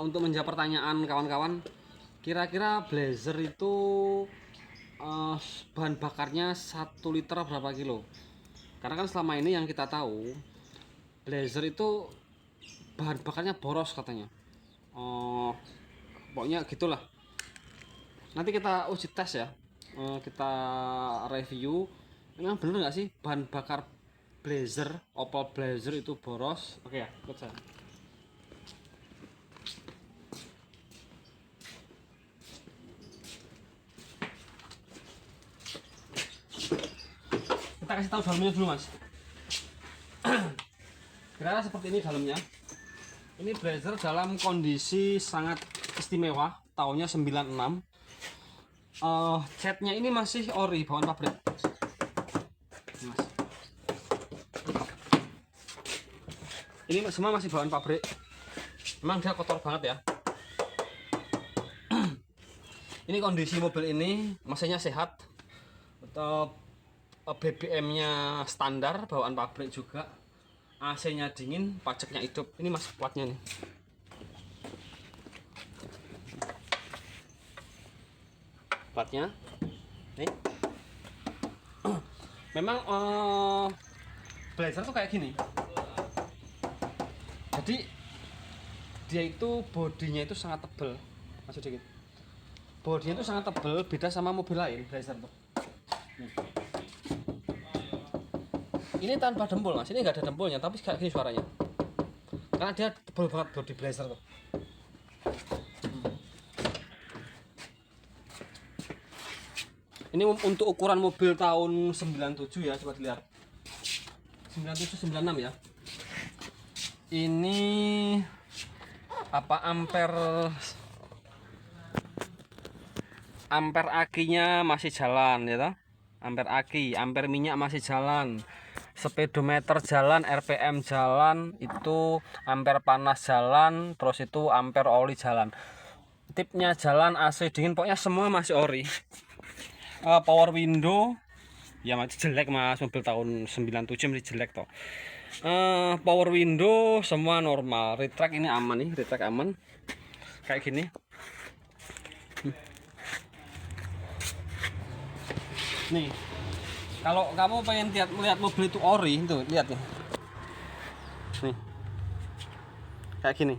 untuk menjawab pertanyaan kawan-kawan, kira-kira Blazer itu bahan bakarnya 1 liter berapa kilo? Karena kan selama ini yang kita tahu Blazer itu bahan bakarnya boros katanya. Pokoknya gitulah. Nanti kita uji tes ya. Kita review. Memang bener nggak sih bahan bakar Blazer, Opel Blazer itu boros? Oke ya, ikut saya. Kita kasih tahu dalamnya dulu mas. Kira-kira seperti ini dalamnya. Ini Blazer dalam kondisi sangat istimewa, tahunnya 96. Catnya ini masih ori bawaan pabrik mas. Ini semua masih bawaan pabrik. Memang dia kotor banget ya. Ini kondisi mobil ini, mesinnya sehat, BBM-nya standar bawaan pabrik juga, AC-nya dingin, pajaknya hidup. Ini mas platnya nih. Platnya nih. Memang Blazer tuh kayak gini. Jadi dia itu bodinya itu sangat tebal. Masuk dikit. Bodinya itu sangat tebal, beda sama mobil lain Blazer tuh. Nih. Ini tanpa dempul mas, ini nggak ada dempulnya, tapi kayak gini suaranya. Karena dia tebal banget bodi Blazer tuh. Ini untuk ukuran mobil tahun 97 ya, coba dilihat. 97 96 ya. Ini apa ampere akinya masih jalan ya toh? Ampere aki, ampere minyak masih jalan. Speedometer jalan, RPM jalan, itu ampere panas jalan, terus itu ampere oli jalan. Tipnya jalan, AC dingin, pokoknya semua masih ori. Power window ya masih jelek mas, mobil tahun 97 masih jelek toh. Power window semua normal, retract ini aman nih, retract aman kayak gini. Nih kalau kamu pengen melihat mobil itu ori itu lihat nih, nih kayak gini.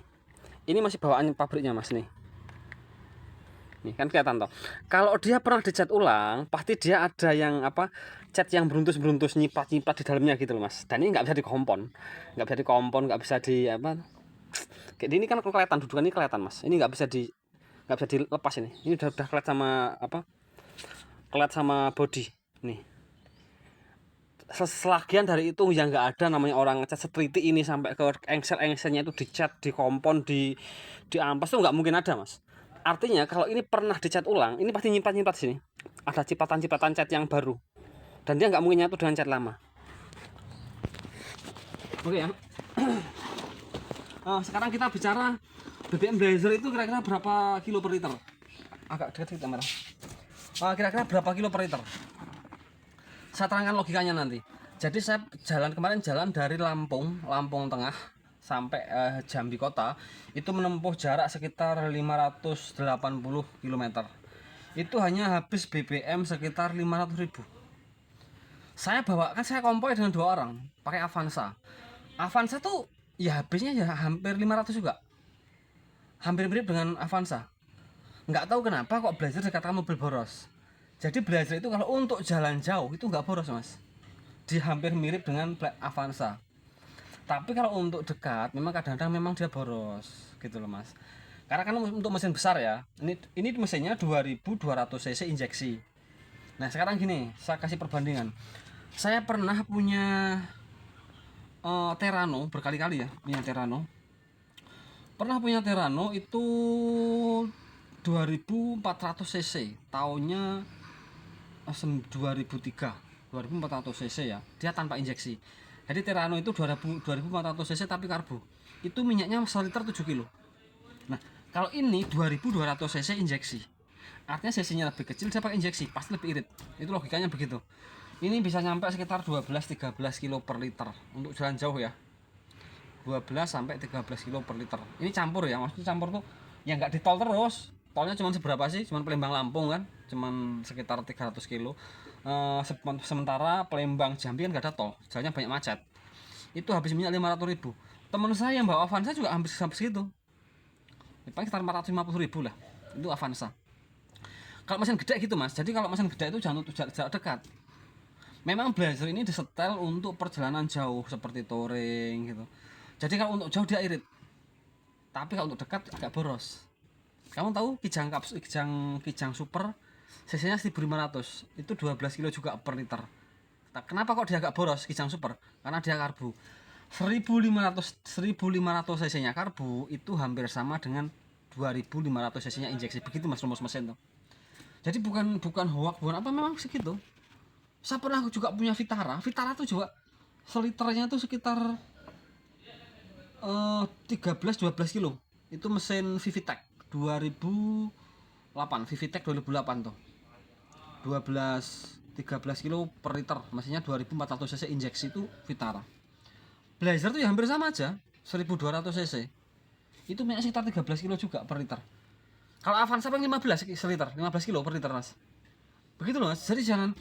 Ini masih bawaan pabriknya mas nih. Nih kan kelihatan toh. Kalau dia pernah dicat ulang, pasti dia ada yang apa, cat yang beruntus-beruntus, nyipat-nyipat di dalamnya gitu loh mas. Dan ini nggak bisa dikompon, nggak bisa di apa. Kayak ini kan kelihatan dudukan ini kelihatan mas. Ini nggak bisa dilepas ini. Ini udah kelihatan sama apa? Kelihatan sama body. Nih. Selagian dari itu yang nggak ada namanya orang ngecat setriti ini sampai ke engsel-engselnya itu dicat, dikompon, di ampas tuh nggak mungkin ada mas. Artinya kalau ini pernah dicat ulang, ini pasti nyimpat sini. Ada cipatan-cipatan cat yang baru. Dan dia nggak mungkin nyatu dengan cat lama. Oke ya. Sekarang kita bicara BBM Blazer itu kira-kira berapa kilo per liter? Agak dekat kamera. Kira-kira berapa kilo per liter? Saya terangkan logikanya nanti. Jadi saya kemarin jalan dari Lampung Tengah sampai Jambi kota, itu menempuh jarak sekitar 580 km. Itu hanya habis BBM sekitar 500.000. Saya konvoy dengan 2 orang pakai Avanza. Avanza tuh ya habisnya ya hampir 500 juga. Hampir mirip dengan Avanza. Nggak tahu kenapa kok Blazer dikatakan mobil boros. Jadi Blazer itu kalau untuk jalan jauh itu nggak boros mas. Dia hampir mirip dengan Avanza. Tapi kalau untuk dekat memang kadang-kadang memang dia boros gitu loh mas. Karena kan untuk mesin besar ya. Ini mesinnya 2200 cc injeksi. Nah sekarang gini, saya kasih perbandingan. Saya pernah punya Terrano berkali-kali ya, punya Terrano. Pernah punya Terrano itu 2400 cc, tahunnya 2003, 2400 cc ya, dia tanpa injeksi. Jadi Terrano itu 2400 cc tapi karbo. Itu minyaknya 1 liter 7 kilo. Nah, kalau ini 2200 cc injeksi. Artinya cc-nya lebih kecil, dia pakai injeksi, pasti lebih irit. Itu logikanya begitu. Ini bisa nyampe sekitar 12-13 kilo per liter untuk jalan jauh ya. 12 sampai 13 kilo per liter. Ini campur ya, maksudnya campur tuh yang nggak di tol terus. Tolnya cuma seberapa sih? Cuman Palembang Lampung kan, cuman sekitar 300 kilo. Sementara Palembang Jambi kan nggak ada tol, jalannya banyak macet. Itu habis minyak 500.000. Temen saya yang bawa Avanza juga hampir segitu. Ya, paling sekitar 450.000 lah. Itu Avanza. Kalau mesin gede gitu mas, jadi kalau mesin gede itu jangan untuk jarak dekat. Memang Blazer ini disetel untuk perjalanan jauh seperti touring gitu. Jadi kalau untuk jauh dia irit, tapi kalau untuk dekat agak boros. Kamu tahu Kijang Super cc-nya 1500, itu 12 kilo juga per liter. Kenapa kok dia agak boros Kijang Super? Karena dia karbu. 1500 cc-nya karbu itu hampir sama dengan 2500 cc-nya injeksi. Begitu mas rumus mesin tuh. Jadi bukan hoak, bukan apa, memang segitu. Saya pernah juga punya Vitara tuh juga seliternya tuh sekitar 13-12 kilo. Itu mesin Vivitec 2008 tuh. 13 kilo per liter, mesinnya 2400 cc injeksi itu Vitara. Blazer tuh ya hampir sama aja, 1200 cc. Itu minyak sekitar 13 kilo juga per liter. Kalau Avanza paling 15 seliter, 15 kilo per liter mas. Begitu loh mas. Jadi jangan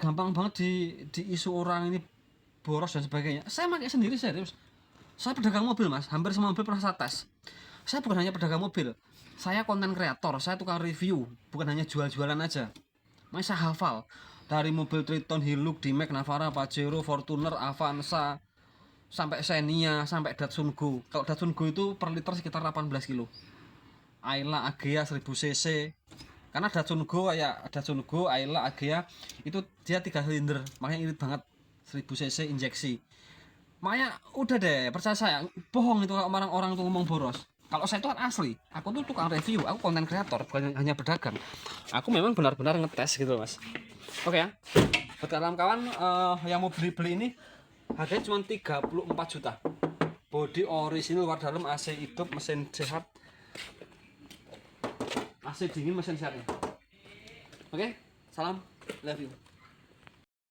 gampang banget di isu orang ini boros dan sebagainya. Saya pakai sendiri serius. Saya pedagang mobil mas, hampir semua mobil pernah saya tes. Saya bukan hanya pedagang mobil, saya konten kreator, saya tukang review, bukan hanya jual-jualan aja. Makanya saya hafal dari mobil Triton, Hilux, D-Max, Navara, Pajero, Fortuner, Avanza, sampai Xenia, sampai Datsun Go. Kalau Datsun Go itu per liter sekitar 18 kilo. Ayla, Agea 1000 cc. Karena Datsun Go, Ayla, Agea itu dia 3 silinder, makanya irit banget, 1000 cc injeksi. Makanya udah deh, percaya saya, bohong itu kalau orang-orang tuh ngomong boros. Kalau saya itu kan asli, aku tuh tukang review, aku konten kreator, bukan hanya pedagang. Aku memang benar-benar ngetes gitu mas. Oke ya, buat kawan-kawan yang mau beli ini, harganya cuma 34 juta. Body original, luar dalam, AC hidup, mesin sehat, AC dingin, mesin sehatnya. Oke, salam, love you.